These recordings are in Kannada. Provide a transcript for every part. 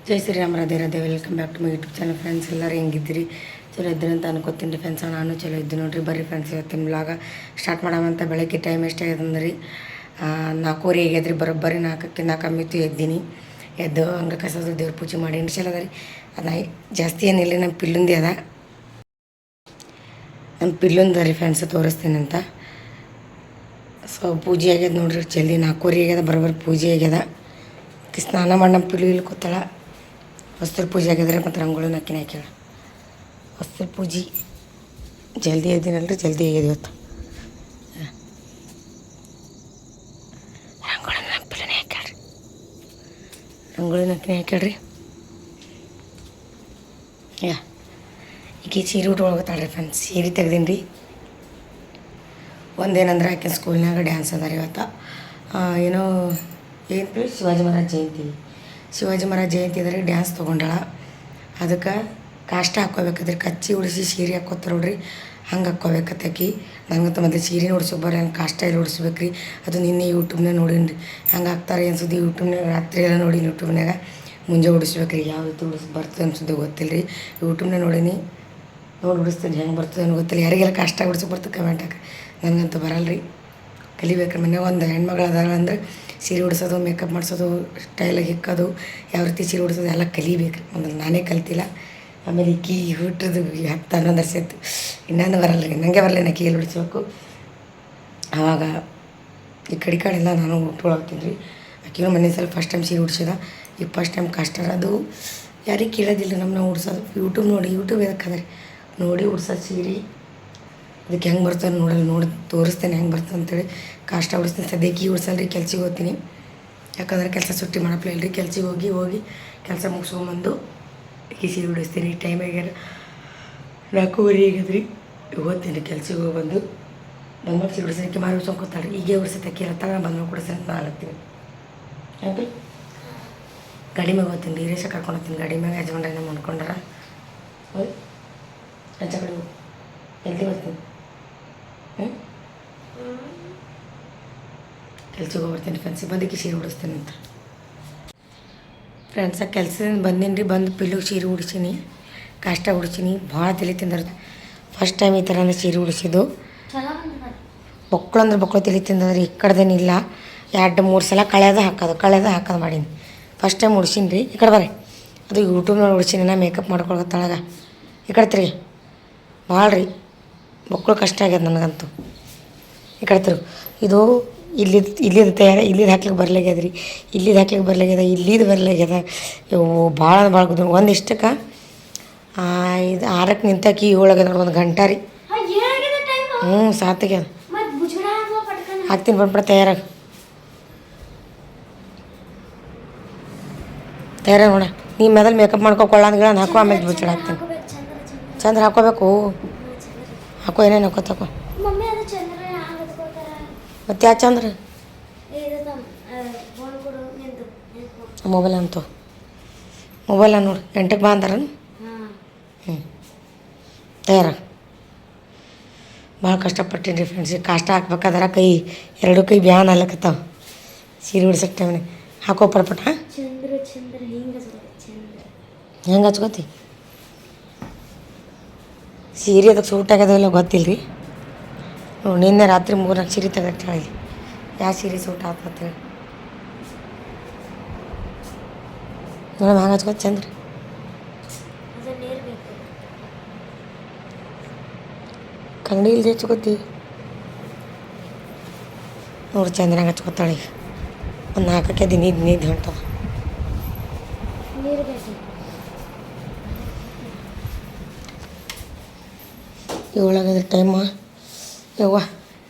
Jai Shriram Radhe Radhe welcome back to my YouTube channel friends. ಎಲ್ಲರೂ ಹೆಂಗಿದ್ದೀರಿ? ಚಲೋ ಇದ್ದೀನಿ ಅಂತ ಅನ್ಕೋತೀನಿ ಫ್ರೆಂಡ್ಸ್. ನಾನು ಚಲೋ ಇದ್ದು ನೋಡ್ರಿ. ಬರ್ರಿ ಫ್ರೆಂಡ್ಸ್, ಇವತ್ತಿನ ಬ್ಲಾಗ ಸ್ಟಾರ್ಟ್ ಮಾಡಾಮಂತ. ಬೆಳಗ್ಗೆ ಟೈಮ್ ಎಷ್ಟಾಗ್ಯದಂದ್ರೆ ರೀ 4:00 ಆಗ್ಯದ್ರಿ. ಬರೋಬ್ಬರಿ 4 ಕಮ್ಮಿತ್ತು ಎದ್ದೀನಿ. ಎದ್ದು ಹಂಗೆ ಕಸದ ದೇವ್ರ ಪೂಜೆ ಮಾಡಿ ಚಲೋ ಅದ ರೀ. ಅದು ಜಾಸ್ತಿ ಏನಿಲ್ಲ, ನಮ್ಮ ಪಿಲ್ಲುಂದಿ ಅದ. ನಮ್ಮ ಪಿಲ್ಲುಂದ ರೀ ಫ್ರೆಂಡ್ಸ್, ತೋರಿಸ್ತೀನಿ ಅಂತ. ಸೊ ಪೂಜೆ ಆಗ್ಯದ ನೋಡ್ರಿ. ಜಲ್ದಿ 4:00 ಆಗ್ಯದ. ಬರೋಬ್ಬರಿ ಪೂಜೆ ಆಗ್ಯದ. ಸ್ನಾನ ಮಾಡಿ ನಮ್ಮ ಪಿಲ್ಲು ಇಲ್ಲಿ ಕೂತಾಳ. ವಸ್ತ್ರ ಪೂಜೆ ಆಗಿದ್ರೆ ಮತ್ತು ರಂಗೋಳಿ ನಕ್ಕಿನ ಹಾಕ್ಯಾಳ. ವಸ್ತ್ರ ಪೂಜೆ ಜಲ್ದಿ ಎದ್ದೀನಲ್ರಿ, ಜಲ್ದಿ ಆಗ್ಯದ ಇವತ್ತು. ರಂಗೋಳಿ ನಮ್ಮ ಪಿಲ್ಲನೇ ಹಾಕ್ಯಾಳ್ರಿ. ರಂಗೋಳಿ ನಕ್ಕಿನ ಹಾಕ್ಯಾಳ್ರಿ. ಈಗ ಸೀರೆ ಉಟ್ಕೊಳಕತ್ತಾಳ್ರಿ ಫ್ರೆಂಡ್ಸ್. ಸೀರೆ ತೆಗ್ದೀನಿ ರೀ. ಒಂದೇನಂದ್ರೆ ಆಕೆ ಸ್ಕೂಲ್ನಾಗ ಡ್ಯಾನ್ಸ್ ಅದ ರೀ ಇವತ್ತು. ಏನೋ ಏನು ಶಿವಾಜಿ ಮಹಾರಾಜ ಜಯಂತಿ ಅದ ರೀ. ಡ್ಯಾನ್ಸ್ ತೊಗೊಂಡಾಳ. ಅದಕ್ಕೆ ಕಾಷ್ಟ ಹಾಕ್ಕೋಬೇಕದ್ರಿ. ಕಚ್ಚಿ ಉಡಿಸಿ ಸೀರೆ ಹಾಕ್ಕೋತಾರೆ ನೋಡ್ರಿ, ಹಂಗೆ ಹಾಕ್ಕೋಬೇಕತ್ತಾಕಿ. ನನಗಂತ ಮೊದಲು ಸೀರೆ ಉಡ್ಸೋಕೆ ಬರೋಲ್ಲ, ಕಾಷ್ಟ ಎಲ್ಲ ಉಡಿಸ್ಬೇಕು ರೀ. ಅದು ನಿನ್ನೆ ಯೂಟ್ಯೂಬ್ನಾಗ ನೋಡೀನಿ ರೀ. ಹಂಗೆ ಹಾಕ್ತಾರೆ ಅನ್ಸುತ್ತೆ ಯೂಟ್ಯೂಬ್ನಾಗ. ರಾತ್ರಿ ಎಲ್ಲ ನೋಡೀನಿ ಯೂಟ್ಯೂಬ್ನಾಗ. ಮುಂಜೆ ಉಡಿಸ್ಬೇಕು ರೀ. ಯಾವ ರೀತಿ ಬರ್ತದೆ ಅನ್ಸುತ್ತೆ ಗೊತ್ತಿಲ್ಲ ರೀ. ಯೂಟ್ಯೂಬ್ನಾಗ ನೋಡೀನಿ. ನೋಡಿ ಉಡಿಸ್ತೀನಿ. ಹೆಂಗೆ ಬರ್ತದೆ ಅನ್ನೋ ಗೊತ್ತಿಲ್ಲ. ಯಾರಿಗೆಲ್ಲ ಕಾಷ್ಟ ಉಡ್ಸೋಕೆ ಬರ್ತದೆ ಕಮೆಂಟ್ ಹಾಕಿ. ನನಗಂತೂ ಬರಲ್ಲ ರೀ. ಕಲಿಬೇಕು. ಮನೆಯಾಗ ಒಂದು ಹೆಣ್ಮಗಳು ಅದಾಳ ಅಂದ್ರೆ ಸೀರೆ ಉಡಿಸೋದು, ಮೇಕಪ್ ಮಾಡಿಸೋದು, ಸ್ಟೈಲಾಗಿ ಇಕ್ಕೋದು, ಯಾವ ರೀತಿ ಸೀರೆ ಉಡಿಸೋದು ಎಲ್ಲ ಕಲಿಬೇಕು ರೀ. ಮೊದಲು ನಾನೇ ಕಲ್ತಿಲ್ಲ. ಆಮೇಲೆ ಈಕಿ ಹುಟ್ಟದು 10-11 ವರ್ಷ ಆಯ್ತು. ಇನ್ನೊಂದು ಬರಲ್ಲ ರೀ. ನನಗೆ ಬರಲ್ಲ. ನಾ ಕೀಲು ಉಡಿಸ್ಬೇಕು. ಆವಾಗ ಈ ಕಡೆ ಎಲ್ಲ ನಾನು ಉಟ್ಕೊಳತ್ತೀನಿ ರೀ. ಆಕೆನೂ ಮನೆ ಸಲ ಫಸ್ಟ್ ಟೈಮ್ ಸೀರೆ ಉಡ್ಸಿದ. ಈಗ ಫಸ್ಟ್ ಟೈಮ್ ಕಷ್ಟ ಅದು ಯಾರಿಗೆ ಕೇಳೋದಿಲ್ಲ. ನಾವು ಉಡ್ಸೋದು ಯೂಟ್ಯೂಬ್ ಎದಕ್ಕೆ ಅದ ರೀ. ನೋಡಿ ಉಡ್ಸೋದು ಸೀರೆ. ಅದಕ್ಕೆ ಹೆಂಗೆ ಬರ್ತದೆ ನೋಡಿ ತೋರಿಸ್ತೇನೆ ಹೆಂಗೆ ಬರ್ತದೆ ಅಂತೇಳಿ. ಕಾಷ್ಟ ಉಡಿಸ್ತೀನಿ. ಸದ್ಯಕ್ಕೆ ಉಡ್ಸಲ್ರಿ. ಕೆಲ್ಸಕ್ಕೆ ಹೋಗ್ತೀನಿ. ಯಾಕಂದ್ರೆ ಕೆಲಸ ಸುಟ್ಟಿ ಮಾಡಪ್ಲ ಇಲ್ಲರಿ. ಕೆಲ್ಸಕ್ಕೆ ಹೋಗಿ ಕೆಲಸ ಮುಗಿಸ್ಕೊಂಬಂದು ಈ ಸೀರೆ ಉಡಿಸ್ತೀನಿ. ಟೈಮ್ ಆಗ್ಯಾರ 4:30 ಆಗ್ಯದ್ರಿ. ಹೋಗ್ತೀನಿ ಕೆಲ್ಸಕ್ಕೆ ಹೋಗಿ ಬಂದು ಬಂದ್ಮೇಲೆ ಸೀರೆ ಉಡಿಸೋಕ್ಕೆ ಮಾರಿ ಉಡ್ಸ್ಕೊಂಡ್ಕೊತಾಳ್ರಿ. ಈಗೇ ಉಡ್ಸೋತಕ್ಕೆ ಇರತ್ತಾಗ ನಾನು ಬಂದ್ಮೇಲೆ ಕೊಡಿಸ್ತೀನಿ ಅಂತ ನಾಲ್ಕತ್ತೀನಿ. ಯಾಕೆ ಗಾಡಿ ಮ್ಯಾಗ ಹೋಗ್ತೀನಿ ರೀ. ರೇಷ ಕರ್ಕೊಂಡು ಹೋಗ್ತೀನಿ ಗಾಡಿ ಮ್ಯಾಗ. ಯಜಮಾನ್ರ ಏನೋ ಮಾಡ್ಕೊಂಡಾರ. ಹೋಯ್ ಅಜ್ಜ ಕಡೆ ಜಲ್ದಿ ಬರ್ತೀನಿ. ಕೆಲ್ಸಕ್ಕೆ ಹೋಗ್ಬರ್ತೀನಿ ಫ್ರೆಂಡ್ಸ್. ಬಂದಕ್ಕೆ ಸೀರೆ ಉಡಿಸ್ತೀನಿ ಅಂತ ಫ್ರೆಂಡ್ಸ. ಕೆಲ್ಸದಿಂದ ಬಂದೀನಿ ರೀ. ಬಂದು ಪಿಲ್ಲುಗೆ ಸೀರೆ ಉಡಿಸೀನಿ, ಕಾಷ್ಟ ಉಡಿಸೀನಿ. ಭಾಳ ತಲೆ ತಿಂದ್ರೆ ಫಸ್ಟ್ ಟೈಮ್ ಈ ಥರ ಸೀರೆ ಉಡಿಸಿದ್ದು. ಬೊಕ್ಕಳು ತಲೆ ತಿಂದ್ರೆ ಈ ಕಡೆದೇನಿಲ್ಲ. 2-3 ಸಲ ಕಳೆದ ಹಾಕೋದು ಮಾಡೀನಿ. ಫಸ್ಟ್ ಟೈಮ್ ಉಡ್ಸೀನಿ ರೀ. ಈ ಕಡೆ ಬರ್ರಿ. ಅದು ಯೂಟ್ಯೂಬ್ನಲ್ಲಿ ಉಡ್ಸೀನಿ. ನಾ ಮೇಕಪ್ ಮಾಡ್ಕೊಳಕತ್ತಾಳಾಗ. ಈ ಕಡೆ ತಿರುಗಿ. ಭಾಳ ರೀ ಮಕ್ಕಳು ಕಷ್ಟ ಆಗ್ಯದ ನನಗಂತೂ. ಈ ಕಡೆ ತಿರುಗಿ. ಇದು ಇಲ್ಲಿದ್ದು ತಯಾರ. ಇಲ್ಲಿದ್ದು ಹಾಕ್ಲಿಕ್ಕೆ ಬರ್ಲಾಗ್ಯದ ರೀ. ಇಲ್ಲಿದ್ದು ಬರ್ಲಾಗ್ಯದ. ಇವು ಭಾಳ ಗುದ್ದು. ಒಂದಿಷ್ಟಕ್ಕೆ 6ಕ್ಕೆ ನಿಂತಾಕಿ 7 ಆಗ್ಯದ ನೋಡಿ. 1 ಗಂಟೆ ರೀ. ಸಾತಿಗ್ಯದ. ಹಾಕ್ತೀನಿ ಬಂದ್ಬಿಡ. ತಯಾರಾಗ ನೋಡ. ನೀ ಮೊದಲು ಮೇಕಪ್ ಮಾಡ್ಕೊಕೊಳ್ಳ ಅಂದ್ಗಳ ಹಾಕೋ. ಆಮೇಲೆ ಬುಚ್ಚಡ ಹಾಕ್ತೀನಿ. ಚಂದ್ರ ಹಾಕೋಬೇಕು. ಹಾಕೋ. ಏನೇನು ಹಾಕೋತಕೋ. ಮತ್ತೆ ಯಾ ಚಂದ್ರ ಮೊಬೈಲ್ ಅಂತು. ಮೊಬೈಲ ನೋಡಿ 8ಕ್ಕೆ ಬಾ ಅಂದಾರ. ತಯಾರ. ಭಾಳ ಕಷ್ಟಪಟ್ಟೀನಿ ರೀ ಫ್ರೆಂಡ್ಸ್. ಕಾಷ್ಟ ಹಾಕ್ಬೇಕಾದ್ರೆ ಎರಡು ಕೈ ಬ್ಯಾನ್ ಅಲ್ಲಕತ್ತಾವ. ಸೀರೆ ಉಡ್ಸಕ್ಕೆ ಟೈಮ್ನ ಹಾಕೋ ಪಟ್ಪಟ. ಹೆಂಗೆ ಹಚ್ಕೋತಿ ಸೀರೆ? ಅದಕ್ಕೆ ಸೂಟ್ ಆಗ್ಯದಲ್ಲ ಗೊತ್ತಿಲ್ಲ ರೀ. ನಿನ್ನೆ ರಾತ್ರಿ 3-4 ಸೀರೆ ತೆಗೆದಿಟ್ಟಾಳಿ. ಯಾವ ಸೀರೆ ಸೂಟ್ ಆಗ್ತೇಳಿ ನೋಡಮ್ಮ. ಹಂಗೆ ಹಚ್ಕೋತಿ ಚಂದ್ರ. ಕಂಗಡಿ ಇಲ್ದೆ ಹಚ್ಕೋತಿ ನೋಡಿ. ಚಂದ್ರ ಹಂಗೆ ಹಚ್ಕೋತಾಳೆ. ಒಂದು 4ಕ್ಕೆ ನಿದ್ದು ಹೊಂಟದ. ಏಳಾಗದ್ರೆ ಟೈಮ. ಯವ್ವ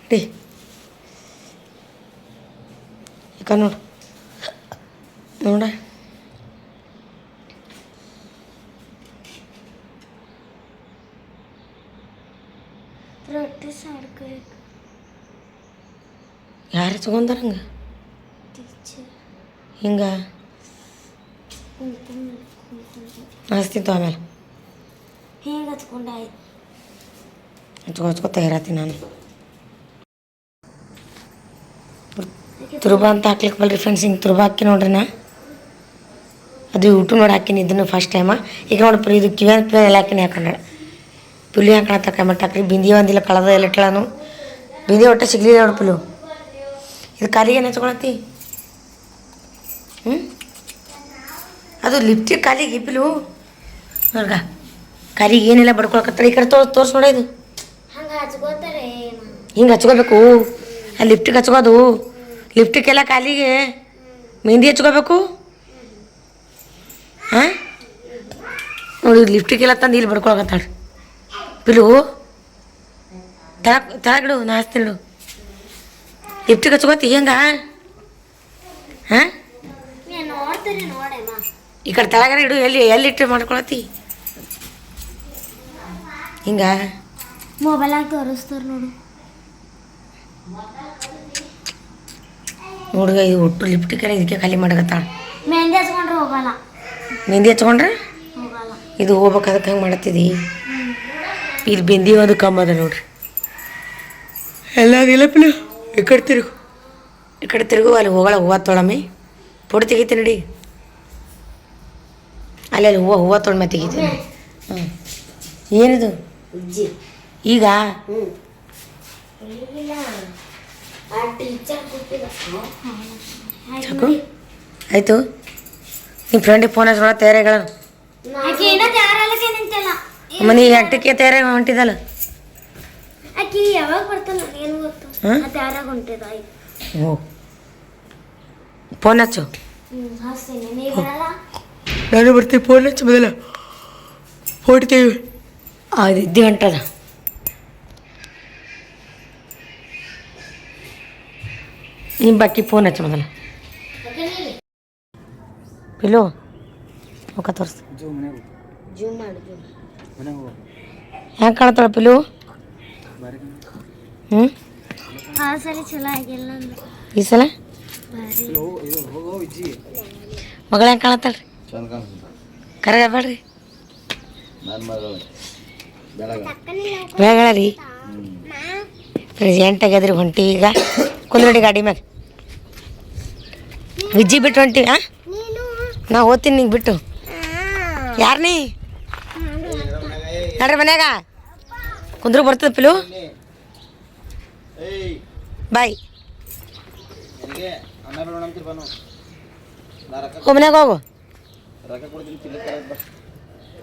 ಡಿ ಈಗ ನೋಡು ಯಾರು ತಗೊಂಡಾರ ಹಂಗೆ ಹಿಂಗೆ ಹಚ್ತಿತ್ತು. ಆಮೇಲೆ ಹಿಂಗೆ ಹಚ್ಕೊತ ಇರತ್ತೀನಿ ನಾನು. ತುರುಬ ಅಂತ ಹಾಕ್ಲಿಕ್ಕೆ ಬಲ್ರಿ ಫ್ರೆಂಡ್ಸ್. ಹಿಂಗೆ ತುರುಬ ಹಾಕಿ ನೋಡ್ರಿ. ಅದು ಯೂಟ್ಯೂಬ್ ನೋಡಿ ಹಾಕಿನಿ ಇದನ್ನು ಫಸ್ಟ್ ಟೈಮ. ಈಗ ನೋಡಿ ಇದು ಕಿವಿಯಾನ ಪಿಲ್ ಎಲ್ಲ ಹಾಕಿನಿ ಹಾಕೊಂಡ ಪಿಲಿ ಹಾಕೋಣ ತಕೊಂಬಟ್ಟು ಹಾಕ್ರಿ. ಬಿಂದಿ ಒಂದಿಲ್ಲ ಕಳೆದ ಎಲ್ಲ ಇಟ್ಟಳನು ಬಿಂದಿ ಒಟ್ಟೆ ಸಿಗ್ಲಿಲ್ಲ ನೋಡಿ ಪಿಲು. ಇದು ಕಾಲಿಗೆ ಏನು ಹಚ್ಕೊಳತ್ತಿ? ಅದು ಲಿಪ್ಟಿಕ್ ಕಾಲಿಗೆ ಪಿಲು ನೋಡ್ಗ ಕಾಲಿಗೆ ಏನೆಲ್ಲ ಬಡ್ಕೊಳಕತ್ತಾಳೆ. ಈ ಕಡೆ ತೋರ್ಸಿ ನೋಡ ಇದು ಹಿಂಗೆ ಹಚ್ಕೋಬೇಕು. ಆ ಲಿಪ್ಟಿಕ್ ಹಚ್ಕೋದು ಲಿಪ್ಟಿಕ್ ಎಲ್ಲ ಕಾಲಿಗೆ ಮೆಹಂದಿ ಹಚ್ಕೋಬೇಕು. ಹಾಂ ನೋಡಿ ಲಿಪ್ಟಿಕ್ ಎಲ್ಲ ತಂದು ಇಲ್ಲಿ ಬಡ್ಕೊಳಕತ್ತಾಳೆ ಪಿಲು. ತಳಗಿಡು ನಾ ಹಚ್ತೀನಿ ಲಿಪ್ಟಿಕ್ ಹಚ್ಕೋತಿ ಹೆಂಗ? ಹಾಂ ಈ ಕಡೆ ತಳಗಡೆ ಇಡು. ಎಲ್ಲಿಟ್ಟು ಮಾಡ್ಕೊಳತಿ ಹಿಂಗ? ಮೊಬೈಲಾಗ ತೋರಿಸ್ತಾರೆ ನೋಡು. ನೋಡ್ಗ ಇದು ಒಟ್ಟು ಲಿಪ್ಟಿಕ್ ಎಲ್ಲ ಇದಕ್ಕೆ ಖಾಲಿ ಮಾಡಕತ್ತಾಳ. ಮೆಹಂದಿ ಹಚ್ಕೊಂಡ್ರೆ ಹೋಗಲ್ಲ. ಮೆಹಂದಿ ಹಚ್ಕೊಂಡ್ರೆ ಹೋಗಲ್ಲ. ಇದು ಹೋಗ್ಬೇಕು ಅದಕ್ಕೆ ಹಂಗೆ ಮಾಡತ್ತಿದಿ. ಇಲ್ಲಿ ಬಿಂದಿ ಒಂದು ಕಮ್ಮದ ನೋಡ್ರಿ ಎಲ್ಲ ಅದಿಲ್ಲ ಪಿಲು. ಈ ಕಡೆ ತಿರುಗು ಅಲ್ಲಿ ಹೋಗಳ ಹೂವು ತೊಳಮಿ ಫೋಟೋ ತೆಗಿತೀನಿ ನಡಿ. ಅಲ್ಲಿ ಹೂವು ತೊಳ್ಮೆ ತೆಗಿತೀನಿ. ಹಾಂ ಏನಿದು ಈಗ? ಸಾಕು ಆಯಿತು. ನಿಮ್ಮ ಫ್ರೆಂಡಿಗೆ ಫೋನ್ ಹಚ್ಕೊಳ ತಯಾರಿಗಳ ಮನೆ ಎಂಟಕ್ಕೆ ತಯಾರಾಗಿ ಹೊಂಟಿದಲ್ಲ. ಯಾವಾಗ ಬರ್ತಾನ ಏನು ಗೊತ್ತು. ಹ್ಞೂ ಫೋನ್ ಹಚ್ಚು. ನಾನು ಬರ್ತೀವಿ. ಫೋನ್ ಹಚ್ಚು ಮೊದಲ ಫೋಟೋ ತೆಗಿ. ಅದು ಇದ್ದಿ ಹೊಂಟದ. ನಿಮ್ಮ ಬಾಕಿ ಫೋನ್ ಹಚ್ಚು ಮೊದಲ ಪಿಲು. ಮುಖ ತೋರಿಸ್. ಹೆಂಗೆ ಕಾಣ್ತಾಳ ಪಿಲು? ಚಲೋ ಆಗಿಲ್ಲ ಈ ಸಲ ಮಗಳ ಹೆಂಗೆ ಕಾಣತ್ತಾಳ್ರಿ? ಕರೆಗ ಬೇಡ್ರಿ ಬೇಗಳ ರೀ. ಪ್ರೆಸೆಂಟ್ ಆಗ್ಯದ್ರಿ ಹೊಂಟಿ ಈಗ ಕುಂದ್ರಡಿ ಗಾಡಿ ಮ್ಯಾಗ. ವಿಜ್ಜಿ ಬಿಟ್ಟು ಹೊಂಟಿವಿ. ಹಾಂ ನಾ ಓದ್ತೀನಿ ನಿಂಗೆ ಬಿಟ್ಟು. ಯಾರನೇ ನೋಡ್ರಿ ಮನ್ಯಾಗ ಕುಂದ್ರು ಬರ್ತದ ಪಿಲು. ಬಾಯ್ ಹೋ ಮನ್ಯಾಗ ಹೋಗು.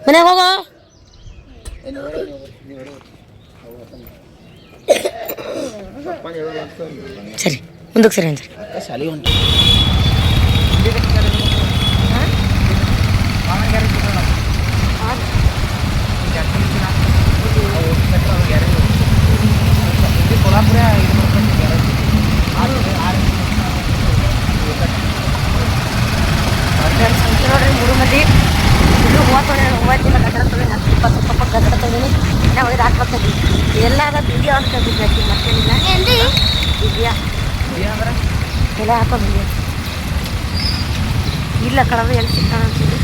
ಮನ್ಯಾಗ ಹೋಗು. ಸರಿ ಮುಂದಕ್ಕೆ ಸರಿ ಅಂತ ನೋಡ್ರಿ 3 ಮಂದಿ ಇಲ್ಲೂ 30 ದಿನ ಗಡ್ಡ ತೊಗೊಂಡು 20 ಗಡ್ಡ ತೊಗೊಂಡು ನಾವು ಒಯ್ದು ಹಾಕ್ಬೇಕಂದ್ವಿ. ಎಲ್ಲಾದ ಬಿಡಿಯೋ ಅಂತ ಬಿದ್ದೈತಿ ಮತ್ತೇನಿಲ್ಲ. ಬಿಡಿಯಾ ಎಲ್ಲ ಹಾಕೋ ಬಿಡಿಯ ಇಲ್ಲ ಕಡದು ಎಲ್ಲಿ ಸಿಗ್ತಾನ ಅಂತೀವಿ.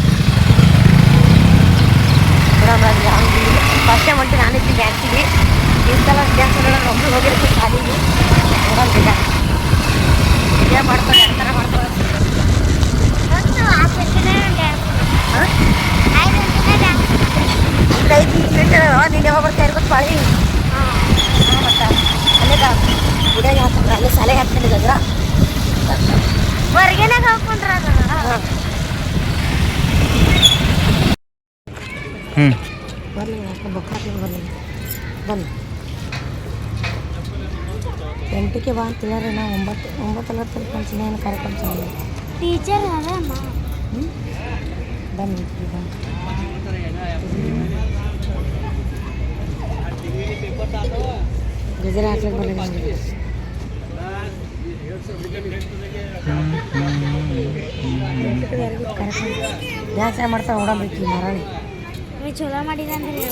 ಫಸ್ಟ್ ಟೈಮ್ ಹೊಂಟಿ ನಾನಿದ್ದೀನಿ ಡ್ಯಾನ್ಸಿಗೆ. ಈ ಸಲ ಡ್ಯಾನ್ಸ್ ಒಬ್ಬರು ಹೋಗಿರ್ತೀವಿ ಶಾಲೆಗೆ ನೋಡೋದಿಲ್ಲ. ಏನು ಮಾಡ್ತಾರೆ ಯಾವ ಥರ ಮಾಡ್ತಾರೆ ನಿನ್ನೆ ಹೋಗ್ಬರ್ತಾ ಇರ್ಬೇಕು ಪಾಳಿ. ಮತ್ತು ಅಲ್ಲಿಗ ಗುಡಿಯಾಗ ಹಾಕೊಂಡ್ರೆ ಅಲ್ಲಿ ಶಾಲೆಗೆ ಹಾಕ್ತೀನಿ ಗಜ್ರ ಹೊರಗೇನಾಗ ಹಾಕೊಂಡ್ರ ಬರ್ಲಿ ಬೊಕ್ಕ ಬರ್ಲಿ ಬನ್ನಿ 8ಕ್ಕೆ ಬಾ ಅಂತಿಲ್ಲ ನಾವು 9 ಕಳ್ಸಿನ ಏನು ಕಾರ್ಯಕ್ರಮ ಚೆನ್ನಾಗಿ ಟೀಚರ್ ಅಮ್ಮ ಬನ್ನಿ ಗಜರ ಹಾಕ್ಲಿಕ್ಕೆ ಬರಲಿ ನಮಗೆ. ಡ್ಯಾನ್ಸ್ ಮಾಡ್ತಾರೆ ನೋಡಂಬೇಕು ಮಾರಾಣಿ ಚಲೋ ಮಾಡಿದಂದ್ರೆ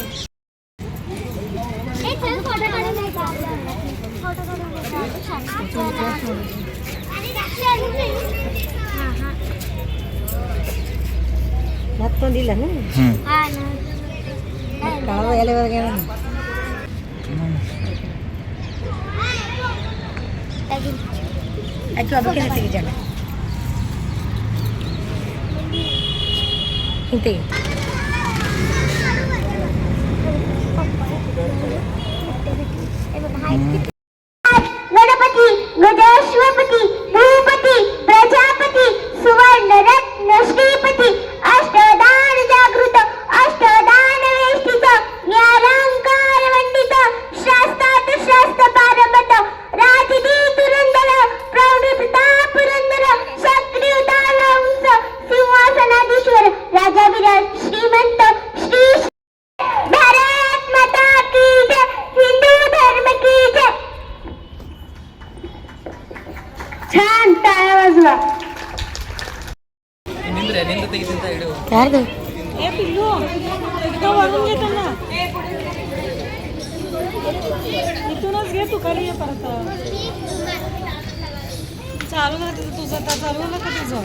ಮತ್ತೊಂದಿಲ್ಲ ಕಳೆದ ಎಲೆವರೆಗೆ ಆಯ್ತು ಅದಕ್ಕೆ ತೆಗಿತಾಳೆ ಹಿಂತೆ गणपती गजश्वपती भूपती प्रजापती सुवर्ण रत्न श्रीपती अष्टदान जागृत अष्टदान वेष्टित ज्ञानांकार वंदित शास्त्रात शास्त्र पारंगत राजदी तुरंदर प्रौढ प्रताप पुरंदर शक्तियुताल उंच सिंहासनाधीश्वर राजा विराज श्रीमंत श्री भारत माता की जय हिंदू धर्म की जय छान टाळ्या वाजवा ಯಾರ್ದು इथूनच घे तू खाली ये परत चालू ना तुझं आता चालू ना का तुझं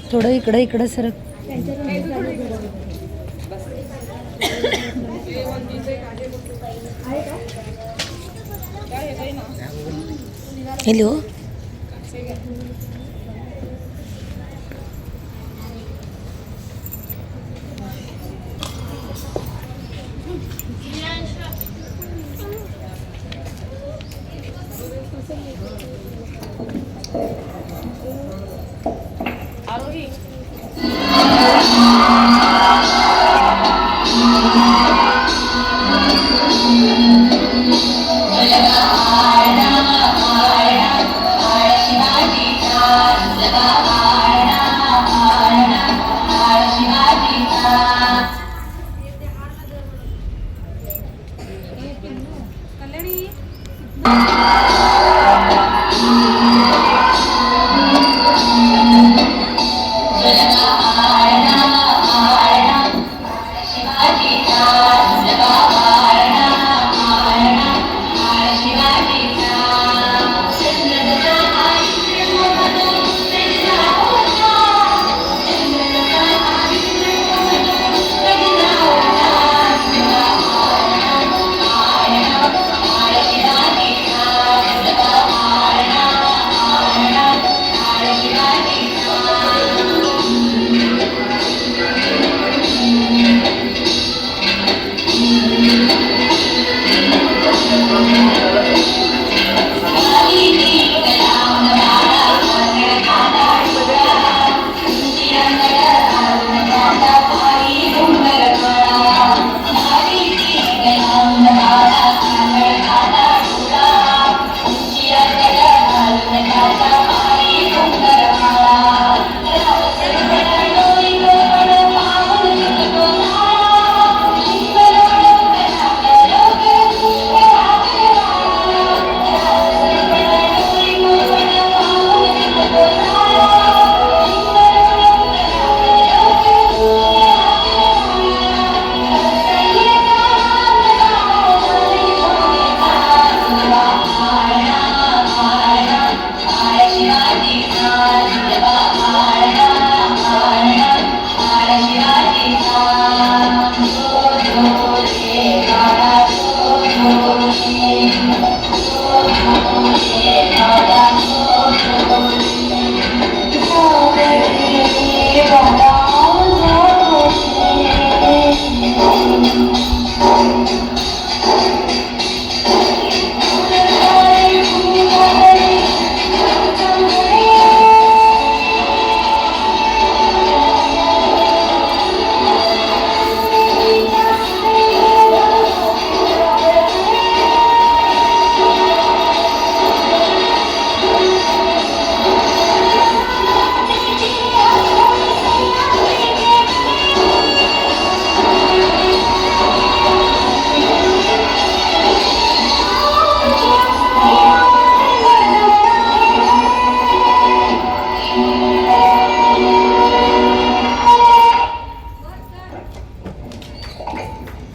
थोडं इकडं सर ಎಲ್ಲಿ ಹೋ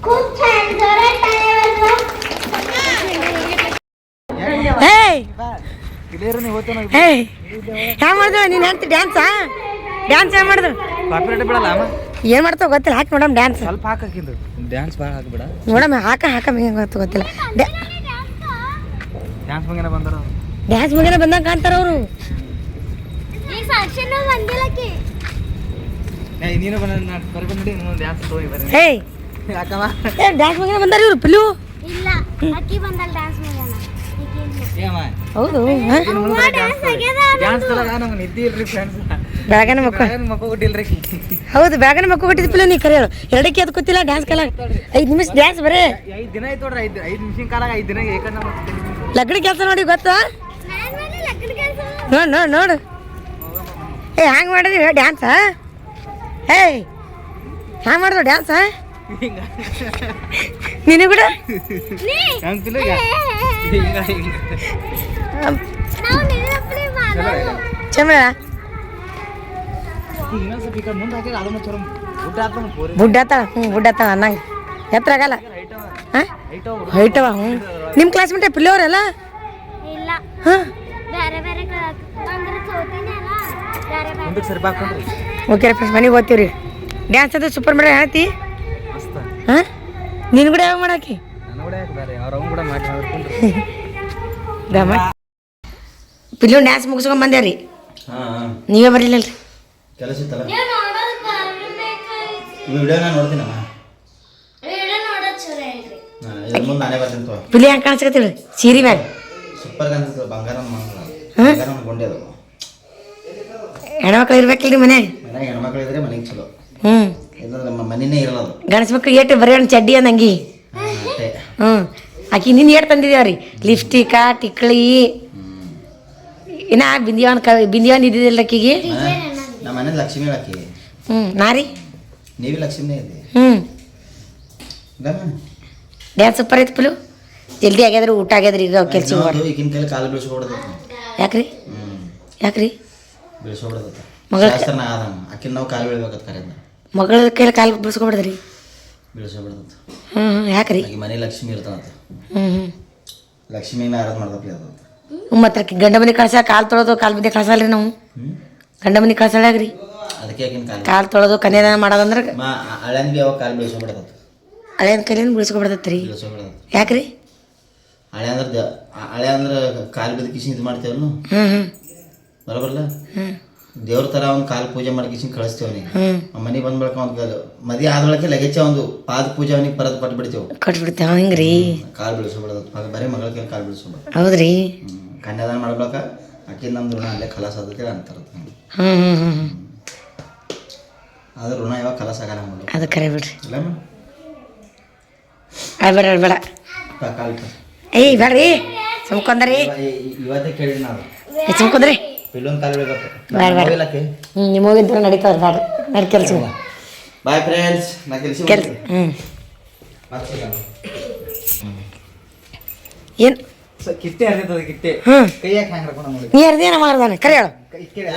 खूप छान जोरात टाळ्या वाजवा. ಹೇಯ್ ಹೇಯ್ ಹ್ಯಾಂಗ ಮಾಡ್ದೇವ ನೀನು ಅಂತ ಡ್ಯಾನ್ಸಾ ಡ್ಯಾನ್ಸ್ ಹೆಂಗ್ ಮಾಡಿದ್ರು ಕಾಪಿರೇಟ್ ಬಿಡಲ್ಲ ಅಮ್ಮ ಏನು ಮಾಡ್ತಾವ ಗೊತ್ತಿಲ್ಲ ಹಾಕಿ ನೋಡಮ್ ಡ್ಯಾನ್ಸ್ ಸ್ವಲ್ಪ ಹಾಕಿದ್ದು ಡ್ಯಾನ್ಸ್ ಭಾಳ ಹಾಕ್ಬಿಡ ನೋಡಮ್ಮ ಹಾಕಮ್ಮ ಹೆಂಗೆ ಗೊತ್ತಿಲ್ಲ ಡ್ಯಾನ್ಸ್ ಮುಂಗೇನ ಬಂದಾರ ಡ್ಯಾನ್ಸ್ ಮುಗಿನ ಬಂದಾಗ ಕಾಣ್ತಾರ ಅವರು ಈ ಸಾಕ್ಷಿನೂ ಬಂದಿಲ್ಲಕ್ಕೆ. ನೀನು ಬಂದ ಕರ್ಕೊಂಡು ನೋಡಿ ಇನ್ನೊಂದು ಡ್ಯಾನ್ಸ್ ತೋಗಿ ಬರ್ರಿ ಹೇಯ್ ಯಾಕಮ್ಮ ಡ್ಯಾನ್ಸ್ ಮುಗಿನ ಬಂದಾರ ಇವ್ರು ಪಿಲು ಇಲ್ಲ ಅಕ್ಕಿ ಬಂದಲ್ಲ ಡ್ಯಾನ್ಸ್ ಮಾಡೋಣ. ಏಮ್ಮ ಹೌದು ಡ್ಯಾನ್ಸ್ ತಲಗ ನಮ್ಗೆ ನಿದ್ದೆ ಇಲ್ರಿ ಫ್ರೆಂಡ್ಸ್ ಬೆಳಗನ ಮಕ್ಕಳು ಮಕ್ಕ ಕೊಟ್ಟಿಲ್ರಿ ಹೌದು ಬೆಳಗನ ಮಕ್ಕಳು ಕೊಟ್ಟಿದ್ದು ಪಿಲು ನೀ ಕರೆ ಹೇಳು ಎರಡಕ್ಕೆ ಅದು ಗೊತ್ತಿಲ್ಲ ಡ್ಯಾನ್ಸ್ ಕಾಲ 5 ನಿಮಿಷ ಡ್ಯಾನ್ಸ್ ಬರೇ 5 ದಿನ ಆಯ್ತು ನೋಡ್ರಿ 5 ನಿಮಿಷ ಕಾಲಾಗ 5 ದಿನ ಏಕಂಡ ಲಗ್ನ ಕೆಲಸ ನೋಡಿ ಗೊತ್ತಾ ನೋಡು ನೋಡು ನೋಡು ಏ ಹ್ಯಾಂಗೆ ಮಾಡಿದ್ವಿ ಡ್ಯಾನ್ಸ ಏಯ್ ಹ್ಯಾಂಗೆ ಮಾಡಿದ್ರು ಡ್ಯಾನ್ಸ ನೀನು ಕೂಡ ಹಂಗಿಲ್ಲ ಚಮಳ ಇನ್ನೊಂದು ಸ್ವಲ್ಪ ಈ ಕಡೆ ಮುಂದೆ ಹಾಕಿದ್ರೆ ಅದು ಚಲೋ ಊಟ ಆತ ಪೋರಿ ಬುಡ್ಡಾತಾಳ ಬುಡ್ಡಾತಾಳ ಅನ್ನಂಗೆ ಎತ್ತರ ಆಗಲ್ಲ ಹಾಂ ಹೈಟವ ನಿಮ್ಮ ಕ್ಲಾಸ್ಮೇಟ್ ಪಿಲ್ಲವರಲ್ಲ ಇಲ್ಲ ಹಾಂ ಬೇರೆ ಬೇರೆ ಅಂದ್ರೆ ಸೋತಿನಿ ಅಲ್ಲ ಬೇರೆ ಬೇರೆ ಮುಂದಕ್ಕೆ ಸರಿ ಬಾಕೊಂಡ್ರಿ ಓಕೆ ಫ್ರೆಂಡ್ಸ್ ಮನೆಗೆ ಓದ್ತೀವಿ ರೀ ಡ್ಯಾನ್ಸ್ ಅದು ಸೂಪರ್ ಮಾಡಿ ಹೇಳ್ತಿ ಮಸ್ತ ಹಾಂ ನೀನು ಕೂಡ ಯಾವಾಗ ಮಾಡಾಕಿ ನನ್ನ ಕೂಡ ಯಾಕೆ ಅವ್ರ ಅವ್ನು ಕೂಡ ಮಾಡಿ ಮಾಡ್ಕೊಂಡ್ರಿ ದಮ ಪಿಲ್ಲು ಡ್ಯಾನ್ಸ್ ಮುಗಿಸ್ಕೊಂಡ್ ಬಂದ್ಯಾವ ರೀ ನೀವೇ ಬರಲಿಲ್ಲ ರೀ ಕೆಲಸ ಇತ್ತಲ್ಲ ವಿಡಿಯೋನ ನೋಡ್ತೀನಮ್ಮ ಇದ್ರ ಮುಂದೆ ನಾನೇ ಬರ್ತೀನಿ ತೋ ಪಿಲ್ಲಿ ಹೆಂಗೆ ಕಾಣಿಸ್ಕತ್ತೀವಿ ಸೀರೆ ಮ್ಯಾಗ ಸೂಪರ್ ಕಾಣಿಸ್ತದೆ ಬಂಗಾರ ಗೊಂಡೆ ಅದು ಹೆಣ್ಮಕ್ಳು ಇರ್ಬೇಕಿಲ್ಲ ರೀ ಮನ್ಯಾಗ ಮನ್ಯಾಗ ಹೆಣ್ಮಕ್ಳು ಇದ್ರೆ ಮನೆಗೆ ಚಲೋ ಹ್ಞೂ ಇಲ್ಲಂದ್ರೆ ಮನೆಯೇ ಇರಲ್ಲ ಅದು ಗಣಸ ಮಕ್ಳು ಏಟು ಬರೀ ಒಂದು ಚಡ್ಡಿ ಅಂದಂಗಿ ಅಷ್ಟೇ ಹ್ಞೂ ಆಕಿ ನೀನು ಏಟು ತಂದಿದ್ದೇವ ರೀ ಲಿಪ್ಸ್ಟಿಕ ಟಿಕ್ಳಿ ಇನ್ನ ಬಿಂದಿಯವನ್ ಇದ್ದಿದ್ದಿಲ್ಲ ಆಕಿಗೆ ನಮ್ಮ ಮನೇಲಿ ಲಕ್ಷ್ಮಿ ಹಾಕಿ ಹ್ಞೂ ನಾ ರೀ ನೀವೇ ಲಕ್ಷ್ಮಿನೇ ಇದೆ ಹ್ಞೂ ಡ್ಯಾನ್ಸ್ ಸೂಪರ್ ಐತೆ ಪಿಲು ಜಲ್ದಿ ಆಗ್ಯಾದ್ರಿ ಊಟ ಆಗ್ಯಾದ್ರಿ ಈಗ ಕೆಲ್ಸ ಈಗಿನ ಕೈಲಿ ಕಾಲು ಬೀಳ್ಸ್ಕೊಡ್ದ ಯಾಕ್ರಿ ಯಾಕ್ರಿ ಬೀಳ್ಸ್ಕೊಡ್ದ ಮಗಳ ಶಾಸ್ತ್ರನ ಆದಮ್ಮ ಆಕಿನ ನಾವು ಕಾಲು ಬೀಳ್ಬೇಕತ್ ಕರೆಯಿಂದ ಮಗಳ ಕೈಲಿ ಕಾಲು ಬಿಡಿಸ್ಕೊಬಿಡ್ದ್ರಿ ಬೀಳ್ಸ್ಕೊಬಿಡ್ದತ್ತ ಹ್ಞೂ ಯಾಕ್ರಿ ಆಕಿ ಮನೆ ಲಕ್ಷ್ಮಿ ಇರ್ತಾನಂತ ಹ್ಞೂ ಹ್ಞೂ ಲಕ್ಷ್ಮಿನ ಆರಾಧ ಮಾಡ್ದಪ್ಲಿ ಅದು ಮತ್ತೆ ಗಂಡ ಮನೆ ಕಳ್ಸ ಕಾಲು ತೊಳೋದು ಕಾಲು ಬಿದ್ದೆ ಕಳ್ಸಲ್ರಿ ನಾವು ಗಂಡ ಮನೆ ಕಳ್ಸಲ್ಯಾಗ್ರಿ ಅದಕ್ಕೆ ಆಕಿನ ಕಾಲು ಕಾಲು ತೊಳೋದು ಕನ್ಯಾದಾನ ಮಾಡೋದಂದ್ರೆ ಹಳೆಂದ್ ಬಿ ಅವಾಗ ಕಾಲು ಬೀಳ್ಸ್ಕೊಬಿಡ್ದತ್ತ ಹಳೆಯನ್ ಕೈಲಿಂದ ಬಿಡಿಸ್ಕೊಬಿಡ್ತೈತೆ ರೀ ಬೀಳ್ಸ್ಕೊಬಿಡ್ದತ್ತ ಯಾಕ್ರಿ ಹಳೆ ಅಂದ್ರೆ ಕಾಲು ಬಿದ್ದು ಕಿಶನ್ ಇದು ಮಾಡ್ತೇವಲ್ಲ ಹ್ಞೂ ಹ್ಞೂ ಬರೋಬರ್ಲ ಹ್ಞೂ ದೇವ್ರ ಥರ ಅವ್ನು ಕಾಲು ಪೂಜೆ ಮಾಡಿ ಕಿಶನ್ ಕಳಿಸ್ತೇವೆ ಅವನಿಗೆ ಹ್ಞೂ ಮನೆಗೆ ಬಂದ ಬಳಿಕ ಅವ್ನ ಮದುವೆ ಆದ ಬಳಿಕ ಲಗೇಜ ಒಂದು ಪಾದ ಪೂಜೆ ಅವನಿಗೆ ಪರದ್ ಕೊಟ್ಟು ಬಿಡ್ತೇವೆ ಕಟ್ಬಿಡ್ತೇವೆ ಹಿಂಗೆ ರೀ ಕಾಲು ಬೀಳ್ಸ್ಕೊಬಿಡೋದು ಬರೀ ಮಗಳ ಕೈ ಕಾಲು ಬೀಳ್ಸ್ಕೊಬಿಡ ಹೌದ್ರಿ ಕನ್ಯಾದಾನ ಮಾಡ್ಬೇಕ ಆಕಿನ ನಮ್ದು ಋಣ ಅಲ್ಲೇ ಖಲಾಸ ಆದಕ್ಕೆ ಅಂತಾರ ಹ್ಞೂ ಹ್ಞೂ ಹ್ಞೂ ಹ್ಞೂ ಆದ್ರೆ ಋಣ ಇವಾಗ ಖಲಾಸ ಆಗಲ್ಲ ಮಾಡೋದು ಅದು ಕರೆ ಬಿಡ್ರಿ ಇಲ್ಲ ಅಳ್ಬೇಡ ಅಳ್ಬೇಡ ಕಾಲು ಏಯ್ ಬೇಡ್ರಿ ಸುಮ್ಕೊಂದ್ರಿ ಇವತ್ತೇ ಕೇಳಿ ನಾವು ಸುಮ್ಕೊಂದ್ರಿ ಇಲ್ಲೊಂದು ಕಾಲು ಬೀಳ್ಬೇಕು ಬೇಡ ಹ್ಞೂ ನಿಮ್ಮ ಹೋಗಿದ್ರೆ ನಡೀತಾವ್ರಿ ಬೇಡ್ರಿ ನಡಿ ಕೆಲ್ಸ ಬಾಯ್ ಫ್ರೆಂಡ್ಸ್ ನಾ ಕೆಲಸ ಕೆಲ್ಸ ಹ್ಞೂ ಏನು ಕಿಟ್ಟೆ ಹರಿತದ ಕಿಟ್ಟೆ ಹ್ಞೂ ಕೈ ಯಾಕೆ ಹ್ಯಾಂಗ್ ಹಾಕೊಂಡು ನೋಡಿ ನೀ ಅರ್ದೇನ ಮಾಡ್ದಾನೆ ಕರೆ ಹೇಳು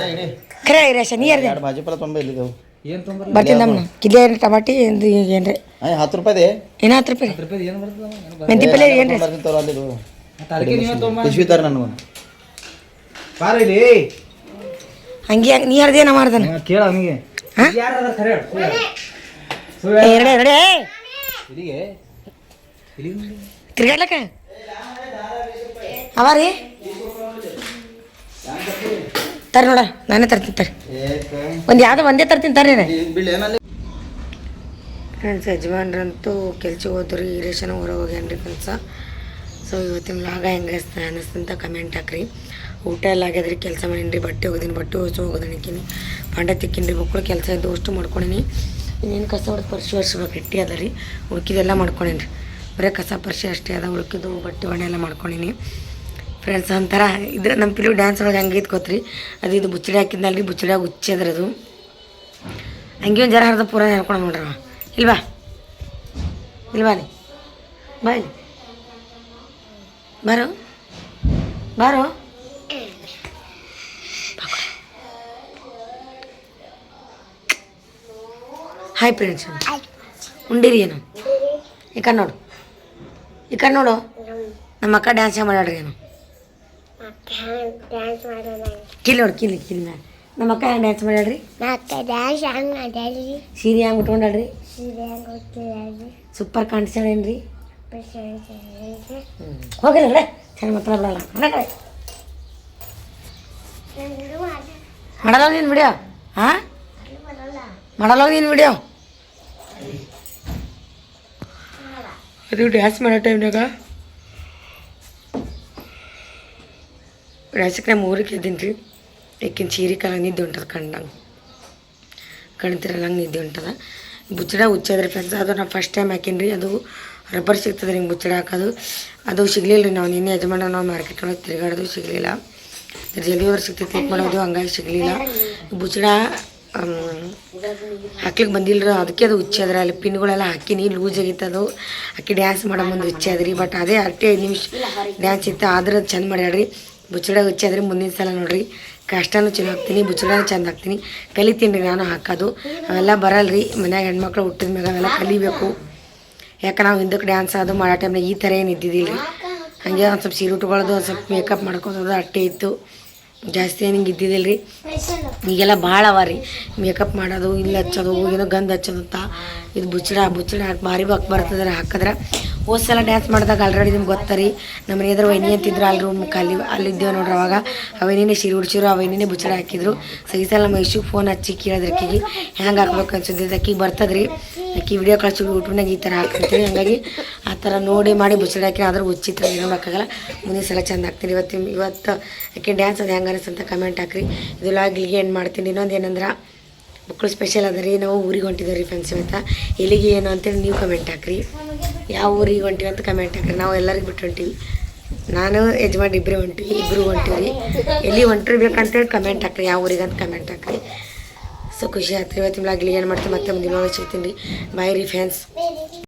ಕರೆ ಹೇಳಿ ರೇಷ ನೀ ಅರ್ದೆ ಎರಡು ಭಾಜಿ ಪರ ತೊಂಬ ಇಲ್ಲಿದ್ದೆವು ಏನು ತೊಂಬರ್ರಿ ಬರ್ತೀನಿ ನಮ್ಮನ್ನ ಕಿಲ್ಲೆ ಟಮಾಟಿ ಏನು ಏನ್ರಿ 10 ರೂಪಾಯಿ ಏನು 10 ರೂಪಾಯಿ ರೂಪಾಯಿ ಏನು ಬರ್ತದ ಮೆಂತಿ ಪಲ್ಯ ಏನ್ರಿ ಬರ್ತೀನಿ ತೋರ ಅಲ್ಲಿ ಅದಕ್ಕೆ ನೀವೇ ತೊಗೊಂಬ ಪಿಶ್ವಿ ತರ ನನಗೆ ಬಾರ ಇಲ್ಲಿ ಹಂಗೆ ನೀ ಅರ್ದೇನ ಮಾಡ್ದಾನೆ ಕೇಳ ಅವನಿಗೆ ಹಾಂ ಯಾರು ಅದ ಖರೆ ಎರಡೇ ಎರಡೇ ಇಲ್ಲಿಗೆ ತಿರ್ಗಾಡ್ಲಕ್ಕ ಅವ ರೀ ತರ್ರಿ ನೋಡ ನಾನೇ ತರ್ತೀನಿ ತರ್ರಿ ಒಂದು ಯಾವುದೋ ಒಂದೇ ತರ್ತೀನಿ ತರ್ರಿ ಫ್ರೆಂಡ್ಸ್ ಯಜಮಾನ್ರಂತೂ ಕೆಲ್ಸಕ್ಕೆ ಹೋದ್ರಿ ರೇಷನ್ ಹೊರಗೆ ಹೋಗ್ಯಾನ್ರಿ ಫ್ರೆಂಡ್ಸ ಸೊ ಇವತ್ತಿನ ಲಾಗ ಹೆಂಗೆ ಅನ್ನಿಸ್ತಂತ ಕಮೆಂಟ್ ಹಾಕ್ರಿ ಊಟ ಎಲ್ಲ ಆಗ್ಯದ್ರಿ ಕೆಲಸ ಮಾಡೀನಿ ಬಟ್ಟೆ ಹೋಗಿದ್ದೀನಿ ಬಟ್ಟೆ ಹೋಗೋದಣಿಕಿನಿ ಪಾಂಡೆ ತಿಕ್ಕಿನಿ ಮಕ್ಕಳು ಕೆಲಸ ಇದ್ದು ಅಷ್ಟು ಮಾಡ್ಕೊಂಡೀನಿ ಇನ್ನೇನು ಕಸ ಹೊಡೆದು ಪರಿಶೀಲಿಸ್ಬೇಕು ಗಟ್ಟಿ ಅದ ರೀ ಉಳ್ಕಿದೆಲ್ಲ ಮಾಡ್ಕೊಂಡೇನಿ ಬರೀ ಕಸ ಪರಿಶಿ ಅಷ್ಟೇ ಅದ ಉಳ್ಕಿದ್ದು ಬಟ್ಟೆ ಒಣೆ ಎಲ್ಲ ಮಾಡ್ಕೊಂಡೀನಿ ಫ್ರೆಂಡ್ಸ್ ಒಂಥರ ಇದ್ರೆ ನಮ್ಮ ಪಿಲು ಡ್ಯಾನ್ಸ್ ಒಳಗೆ ಹಂಗೆ ಇದ್ಕೋತ್ರಿ ಅದು ಇದು ಬುಚ್ಚಡಿ ಹಾಕಿದ್ನಲ್ರಿ ಬುಚ್ಚಡಿಯಾಗ ಹುಚ್ಚಿ ಅದ್ರದು ಹಂಗೆ ಒಂದು ಜರ ಹರಿದ ಪೂರ ಹೇಳ್ಕೊಂಡು ನೋಡ್ರವ ಇಲ್ವಾ ಇಲ್ವಾ ನೀ ಬಾ ಇಲ್ಲಿ ಬಾರೋ ಬಾರೋ ಹಾಯ್ ಫ್ರೆಂಡ್ಸ್ ಉಂಡಿರಿ ಏನು ಈ ಕಡೆ ನೋಡು ಈ ಕಡೆ ನೋಡು ನಮ್ಮ ಅಕ್ಕ ಡ್ಯಾನ್ಸ್ ಮಾಡ್ಯಾಡ್ರಿ ಏನು ಡ್ಯಾನ್ಸ್ ಮಾಡೋಣ ಕಿಲ್ ನೋಡು ಕಿಲ್ ಮ್ಯಾಲೆ ನಮ್ಮ ಅಕ್ಕ ಹೆಂಗೆ ಡ್ಯಾನ್ಸ್ ಮಾಡ್ಯಾಡ್ರಿ ಮತ್ತೆ ಡ್ಯಾನ್ಸ್ ಹಂಗೆ ಮಾಡ್ಯಾರಿ ಸೀರೆ ಹೆಂಗೆ ಉಟ್ಕೊಂಡಾಡ್ರಿ ಸೀರೆ ಹಂಗೆ ಗೊತ್ತಿಲ್ಲ ಸೂಪರ್ ಕಾಣಿಸ್ಯಾಳೇನ್ರಿ ಹೋಗಿಲ್ಲ ಕಡೆ ಚೆನ್ನ ಮಾತಾಡಲ್ಲ ಮನೆ ಕಡೆ ಮಾಡಲ್ಲ ನೀನು ವಿಡಿಯೋ ಹಾಂ ಮಾಡಲ್ಲ ನೀನು ವಿಡಿಯೋ ಅದು ಡ್ಯಾನ್ಸ್ ಮಾಡೋ ಟೈಮ್ನಾಗ ಡ್ಯಾನ್ಸಕ್ಕೆ ನಮ್ಮ ಊರಿಗೆ ಇದ್ದೀನಿ ರೀ ಯಾಕಿನ ಸೀರೆ ಕಾಲ ನಿದ್ದೆ ಹೊಂಟದ ಕಂಡಂಗೆ ಕಣ್ತಿರಲ್ಲ ಹಂಗೆ ನಿದ್ದೆ ಹೊಂಟದ ಬುಚ್ಚಡ ಹುಚ್ಚದ್ರಿ ಫ್ರೆಂಡ್ಸ್ ಅದು ನಾವು ಫಸ್ಟ್ ಟೈಮ್ ಹಾಕೀನಿ ಅದು ರಬ್ಬರ್ ಸಿಗ್ತದೆ ಹಿಂಗೆ ಬುಚ್ಚಡ ಹಾಕೋದು ಅದು ಸಿಗಲಿಲ್ಲ ರೀ ನಾವು ನಿನ್ನೆ ಯಜಮಾನ ನಾವು ಮಾರ್ಕೆಟ್ ಒಳಗೆ ತಿರುಗಾಡೋದು ಸಿಗಲಿಲ್ಲ ಜಲ್ದಿ ಅವ್ರು ಸಿಗ್ತೈತೆ ಕ್ಲಿಕ್ ಮಾಡೋದು ಹಂಗಾಗಿ ಸಿಗಲಿಲ್ಲ ಬುಚ್ಚಡ ಹಾಕ್ಲಿಕ್ಕೆ ಬಂದಿಲ್ಲ ಅದಕ್ಕೆ ಅದು ಹುಚ್ಚದ್ರ ಅಲ್ಲಿ ಪಿನ್ಗಳೆಲ್ಲ ಹಾಕಿನಿ ಲೂಸ್ ಆಗಿತ್ತದು ಹಾಕಿ ಡ್ಯಾನ್ಸ್ ಮಾಡೋ ಮುಂದೆ ಹುಚ್ಚಾದ್ರಿ ಬಟ್ ಅದೇ 5 ನಿಮಿಷ ಡ್ಯಾನ್ಸ್ ಇತ್ತು ಆದ್ರೆ ಅದು ಚಂದ ಮಾಡ್ಯಾಡ್ರಿ ಬುಚ್ಚಡ ಹುಚ್ಚಾದ್ರಿ ಮುಂದಿನ ಸಲ ನೋಡ್ರಿ ಕಷ್ಟನೂ ಚಲೋ ಹಾಕ್ತೀನಿ ಬುಚ್ಚಡ ಚಂದ ಹಾಕ್ತೀನಿ ಕಲಿತೀನಿ ರೀ ನಾನು ಹಾಕೋದು ಅವೆಲ್ಲ ಬರಲ್ರಿ ಮನ್ಯಾಗ ಹೆಣ್ಮಕ್ಳು ಹುಟ್ಟಿದ ಮ್ಯಾಗ ಅವೆಲ್ಲ ಕಲಿಬೇಕು ಯಾಕೆ ನಾವು ಹಿಂದಕ್ಕೆ ಡ್ಯಾನ್ಸ್ ಅದು ಮಾಡೋ ಟೈಮ್ನಾಗ ಈ ಥರ ಏನು ಇದ್ದಿದ್ದಿಲ್ಲ ರೀ ಹಾಗೆ ಒಂದು ಸ್ವಲ್ಪ ಸೀರೆ ಉಟ್ಕೊಳ್ಳೋದು ಒಂದು ಸ್ವಲ್ಪ ಮೇಕಪ್ ಮಾಡ್ಕೊಳೋದು ಅಟ್ಟೆ ಇತ್ತು ಜಾಸ್ತಿ ಏನು ಹಿಂಗೆ ಇದ್ದಿದ್ದಿಲ್ಲ ರೀ ಈಗೆಲ್ಲ ಭಾಳ ಅವ ರೀ ಮೇಕಪ್ ಮಾಡೋದು ಇಲ್ಲಿ ಹಚ್ಚೋದು ಏನೋ ಗಂಧ ಹಚ್ಚೋದು ಅಂತ ಇದು ಬುಚ್ಚಡ ಭಾರಿ ಬಕ್ ಬರ್ತದ್ರೆ ಹಾಕಿದ್ರೆ ಹೋದ ಸಲ ಡ್ಯಾನ್ಸ್ ಮಾಡಿದಾಗ ಆಲ್ರೆಡಿ ನಿಮ್ಗೆ ಗೊತ್ತಾ ನಮ್ಮ ಮನೆ ಎದುರು ವೈನಿ ಅಂತಿದ್ರು ಅಲ್ಲಿ ರೂಮ್ ಅಲ್ಲಿದ್ದೇವೆ ನೋಡ್ರಿ ಅವಾಗ ಅವೈನೇ ಸೀರೆ ಉಡ್ಸಿರು ಅವೈನೇ ಬುಚ್ಚಡ ಹಾಕಿದ್ರು ಸೊ ಈ ಸಲ ನಮ್ಮ ಇಶ್ಯೂ ಫೋನ್ ಹಚ್ಚಿ ಕೇಳಿದ್ರೆ ಅಕ್ಕಿಗೆ ಹೆಂಗೆ ಹಾಕ್ಬೇಕು ಅನ್ಸುತ್ತೆ ಅಕ್ಕಿಗೆ ಬರ್ತದ್ರಿ ಅಕ್ಕಿ ವಿಡಿಯೋ ಕಳಿಸಿ ಯೂಟ್ಯೂಬ್ನಾಗ ಈ ಥರ ಹಾಕ್ತೀನಿ ಹಾಗಾಗಿ ಆ ಥರ ನೋಡಿ ಮಾಡಿ ಬುಚ್ಚಡ ಹಾಕಿ ಆದ್ರೆ ಉಚ್ಚಿತ್ರ ನೋಡೋಕ್ಕಾಗಲ್ಲ ಮುಂದಿನ ಸಲ ಚಂದ ಹಾಕ್ತೀನಿ ಇವತ್ತು ಅಕ್ಕಿ ಡ್ಯಾನ್ಸ್ ಅದು ಹೆಂಗೆ ಅನಿಸ್ತಂತ ಕಮೆಂಟ್ ಹಾಕ್ರಿ ಇದು ಲಾಗಿಗೆ ಏನು ಮಾಡ್ತೀನಿ ಇನ್ನೊಂದು ಏನಂದ್ರೆ ಮಕ್ಕಳು ಸ್ಪೆಷಲ್ ಅದ ರೀ ನಾವು ಊರಿಗೆ ಹೊಂಟಿದ್ದೇವೆ ರೀ ಫ್ರೆಂಡ್ಸ್ ಇವತ್ತು ಎಲ್ಲಿಗೆ ಏನು ಅಂತೇಳಿ ನೀವು ಕಮೆಂಟ್ ಹಾಕ್ರಿ ಯಾವ ಊರಿಗೆ ಹೊಂಟಿವಿ ಅಂತ ಕಮೆಂಟ್ ಹಾಕ್ರಿ ನಾವು ಎಲ್ಲರಿಗೆ ಬಿಟ್ಟು ಹೊಂಟೀವಿ ನಾನು ಯಜಮಾನ್ ಇಬ್ಬರೇ ಇಬ್ಬರು ಹೊಂಟೀವಿ ರೀ ಎಲ್ಲಿ ಹೊಂಟಿರ್ಬೇಕಂತೇಳಿ ಕಮೆಂಟ್ ಹಾಕ್ರಿ ಯಾವ ಊರಿಗೆ ಅಂತ ಕಮೆಂಟ್ ಹಾಕ್ರಿ ಸೊ ಖುಷಿ ಆಗ್ತೀರಿ ಇವತ್ತು ಲಾಗಿಗೆ ಏನು ಮಾಡ್ತೀವಿ ಮತ್ತೆ ಮುಂದಿನ ಸಿಗ್ತೀನಿ ರೀ ಬಾಯ್ ರೀ ಫ್ರೆಂಡ್ಸ್